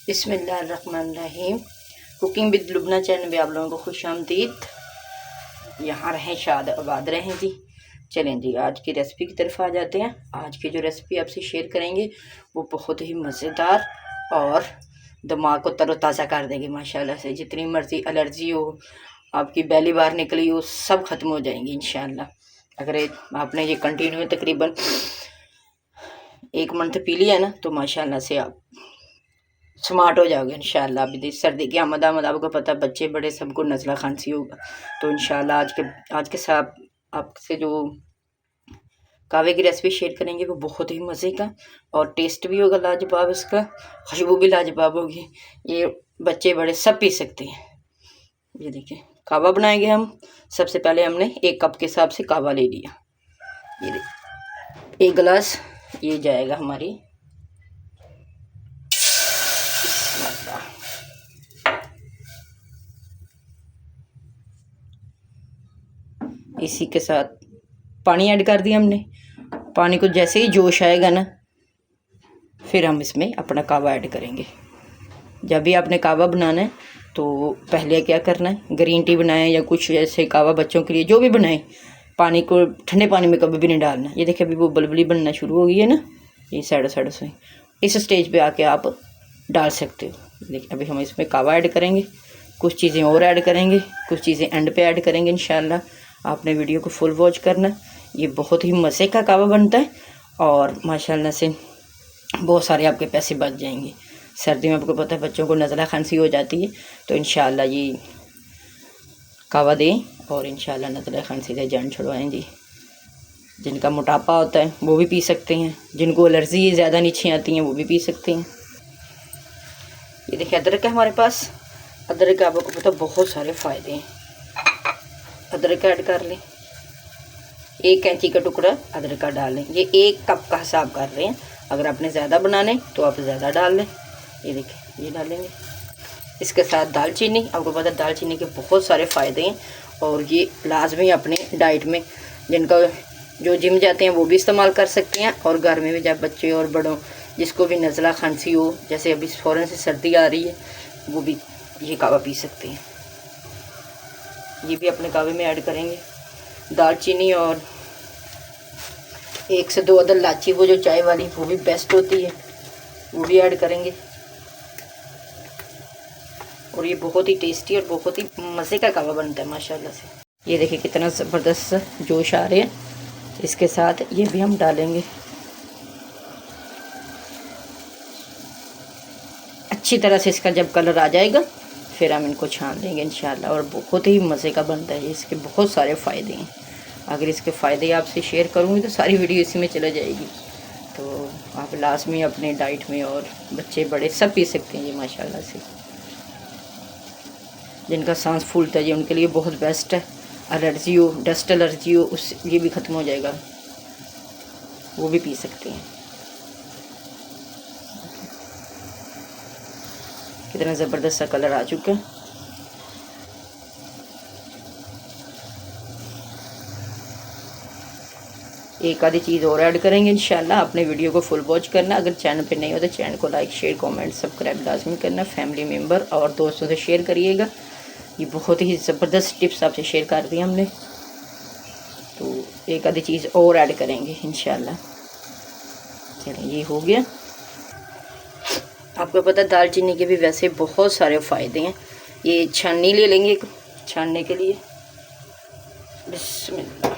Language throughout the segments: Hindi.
बिस्मिल्लाहिर्रहमानिर्रहीम। कुकिंग विद लुबना चैनल में आप लोगों को खुश आमदीद। यहाँ रहें, शाद आबाद रहें जी। चलें जी, आज की रेसिपी की तरफ आ जाते हैं। आज की जो रेसिपी आपसे शेयर करेंगे वो बहुत ही मज़ेदार और दिमाग को तरोताज़ा कर देगी माशाल्लाह से। जितनी मर्ज़ी एलर्जी हो, आपकी बैली बाहर निकली हो, सब ख़त्म हो जाएंगी इंशाल्लाह। अगर आपने ये कंटिन्यू तकरीबन 1 मंथ पी लिया ना तो माशाल्लाह से आप स्मार्ट हो जाओगे इंशाल्लाह। अभी सर्दी की आमद आपको पता है, बच्चे बड़े सबको नज़ला खांसी होगा। तो इंशाल्लाह आज के साथ आपसे जो कावे की रेसिपी शेयर करेंगे वो बहुत ही मज़े का और टेस्ट भी होगा लाजवाब, इसका खुशबू भी लाजवाब होगी। ये बच्चे बड़े सब पी सकते हैं। ये देखिए, कावा बनाएंगे हम। सबसे पहले हमने 1 कप के हिसाब से कावा ले लिया। ये देखिए 1 गिलास ये जाएगा हमारी। इसी के साथ पानी ऐड कर दिया हमने। पानी को जैसे ही जोश आएगा ना, फिर हम इसमें अपना कावा ऐड करेंगे। जब भी आपने कावा बनाना है तो पहले क्या करना है, ग्रीन टी बनाएं या कुछ ऐसे कावा बच्चों के लिए जो भी बनाएं, पानी को ठंडे पानी में कभी भी नहीं डालना। ये देखिए अभी वो बलबली बनना शुरू हो गई है ना, ये साइड से इस स्टेज पे आके आप डाल सकते हो। देखिए अभी हम इसमें कावा ऐड करेंगे, कुछ चीज़ें और ऐड करेंगे, कुछ चीज़ें एंड पे ऐड करेंगे इंशाल्लाह। आपने वीडियो को फुल वॉच करना। ये बहुत ही मज़े का कावा बनता है और माशाल्लाह से बहुत सारे आपके पैसे बच जाएंगे। सर्दी में आपको पता है बच्चों को नज़ला खांसी हो जाती है, तो इंशाल्लाह ये कावा दें और इंशाल्लाह नज़ला खांसी से जान छुड़वाएं जी। जिनका मोटापा होता है वो भी पी सकते हैं, जिनको एलर्जी ज़्यादा नीचे आती हैं वो भी पी सकते हैं। ये देखिए अदरक है हमारे पास। अदरक का आपको पता बहुत सारे फ़ायदे हैं। अदरक ऐड कर लें, 1 कैंची का टुकड़ा अदरक का डाल लें। ये 1 कप का हिसाब कर रहे हैं, अगर आपने ज़्यादा बनाने तो आप ज़्यादा डाल लें। ये देखिए ये डालेंगे। इसके साथ दालचीनी, आपको पता है दालचीनी के बहुत सारे फ़ायदे हैं और ये लाजमी अपने डाइट में, जिनका जो जिम जाते हैं वो भी इस्तेमाल कर सकते हैं और घर में भी जब बच्चे और बड़ों जिसको भी नज़ला खांसी हो, जैसे अभी फ़ौरन से सर्दी आ रही है, वो भी ये कावा पी सकते हैं। ये भी अपने कावे में ऐड करेंगे। दालचीनी और 1 से 2 अदद इलायची, वो जो चाय वाली वो भी बेस्ट होती है, वो भी ऐड करेंगे। और ये बहुत ही टेस्टी और बहुत ही मज़े का कावा बनता है माशाल्लाह से। ये देखिए कितना ज़बरदस्त जोश आ रहे हैं। इसके साथ ये भी हम डालेंगे। अच्छी तरह से इसका जब कलर आ जाएगा फिर हम इनको छान लेंगे इंशाल्लाह। और बहुत ही मज़े का बनता है, इसके बहुत सारे फ़ायदे हैं। अगर इसके फ़ायदे आपसे शेयर करूँगी तो सारी वीडियो इसी में चला जाएगी। तो आप लाजमी अपने डाइट में, और बच्चे बड़े सब पी सकते हैं ये माशाल्लाह से। जिनका सांस फूलता है उनके लिए बहुत बेस्ट है। एलर्जी हो, डस्ट एलर्जी हो, उस ये भी ख़त्म हो जाएगा, वो भी पी सकते हैं। कितना ज़बरदस्त सा कलर आ चुका है। एक आधी चीज़ और ऐड करेंगे इंशाल्लाह। अपने वीडियो को फुल वॉच करना। अगर चैनल पे नहीं हो तो चैनल को लाइक शेयर कमेंट सब्सक्राइब लाजमी करना। फैमिली मेम्बर और दोस्तों से शेयर करिएगा। ये बहुत ही ज़बरदस्त टिप्स आपसे शेयर कर दी हमने, तो एक आधी चीज़ और ऐड करेंगे इंशाल्लाह। चलिए ये हो गया। आपको पता है दालचीनी के भी वैसे बहुत सारे फ़ायदे हैं। ये छाननी ले लेंगे छानने के लिए। बिस्मिल्लाह।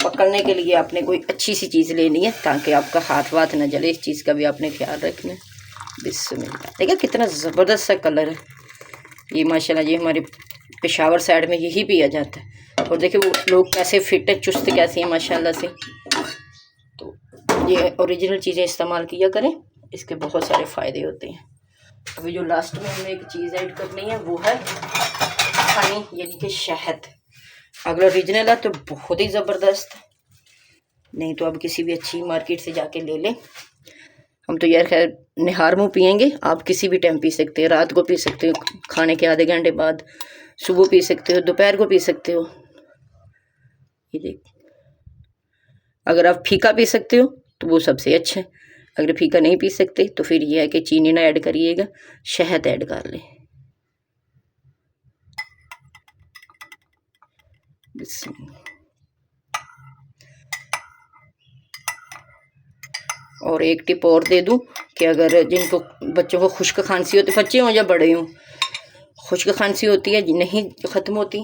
पकड़ने के लिए आपने कोई अच्छी सी चीज़ लेनी है ताकि आपका हाथ वाथ न जले, इस चीज़ का भी आपने ख्याल रखना है। बिस्मिल्लाह। देखिए कितना ज़बरदस्त सा कलर है ये माशाल्लाह। ये हमारे पेशावर साइड में यही पिया जाता है। और देखिए वो लोग कैसे फिट है, चुस्त कैसे हैं माशाल्लाह से। तो ये ओरिजिनल चीज़ें इस्तेमाल किया करें, इसके बहुत सारे फ़ायदे होते हैं। अभी जो लास्ट में हमें एक चीज़ ऐड करनी है वो है हनी, यानी कि शहद। अगर ओरिजिनल है तो बहुत ही ज़बरदस्त, नहीं तो आप किसी भी अच्छी मार्केट से जाके ले लें। हम तो यार खैर निहार मुँह पियेंगे, आप किसी भी टाइम पी सकते हैं। रात को पी सकते हो, खाने के आधे घंटे बाद, सुबह पी सकते हो, दोपहर को पी सकते हो। ये देख, अगर आप फीका पी सकते हो तो वो सबसे अच्छा है। अगर फीका नहीं पी सकते तो फिर ये है कि चीनी ना ऐड करिएगा, शहद ऐड कर लें। और एक टिप और दे दूं कि अगर जिनको बच्चों को खुश्क खांसी होती, बच्चे हों या बड़े हों, खुश्क खांसी होती है नहीं ख़त्म होती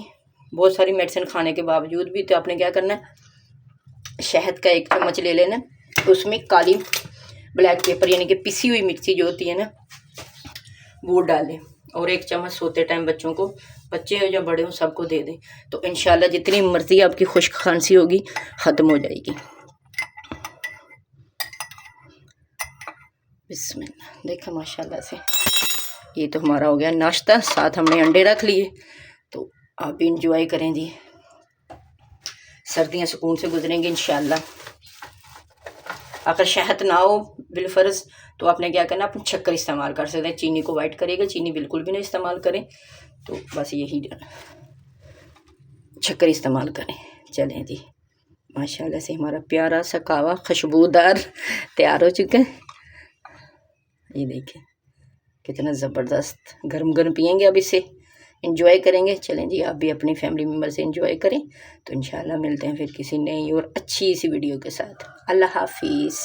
बहुत सारी मेडिसिन खाने के बावजूद भी, तो आपने क्या करना है, शहद का 1 चम्मच ले लेना, तो उसमें काली ब्लैक पेपर यानी कि पिसी हुई मिर्ची जो होती है ना वो डालें, और 1 चम्मच सोते टाइम बच्चों को, बच्चे हो या बड़े हो सबको दे दें, तो इंशाल्लाह जितनी मर्जी आपकी खुश्क खांसी होगी ख़त्म हो जाएगी। बिस्मिल्लाह, देखा माशाल्लाह से ये तो हमारा हो गया नाश्ता, साथ हमने अंडे रख लिए, तो आप भी इंजॉय करें जी, सर्दियाँ सुकून से गुजरेंगी इंशाल्लाह। अगर शहद ना हो बिलफर्ज तो आपने क्या करना, आप शक्कर इस्तेमाल कर सकते हैं, चीनी को अवॉइड करिएगा, चीनी बिल्कुल भी नहीं इस्तेमाल करें, तो बस यही शक्कर इस्तेमाल करें। चलें जी, माशाल्लाह से हमारा प्यारा सा कावा खुशबूदार तैयार हो चुका है। ये देखिए कितना ज़बरदस्त, गर्म गर्म पियेंगे, अब इसे इंजॉय करेंगे। चलें जी, आप भी अपनी फैमिली मेम्बर से इंजॉय करें, तो इंशाल्लाह मिलते हैं फिर किसी नई और अच्छी सी वीडियो के साथ। अल्लाह हाफिज़।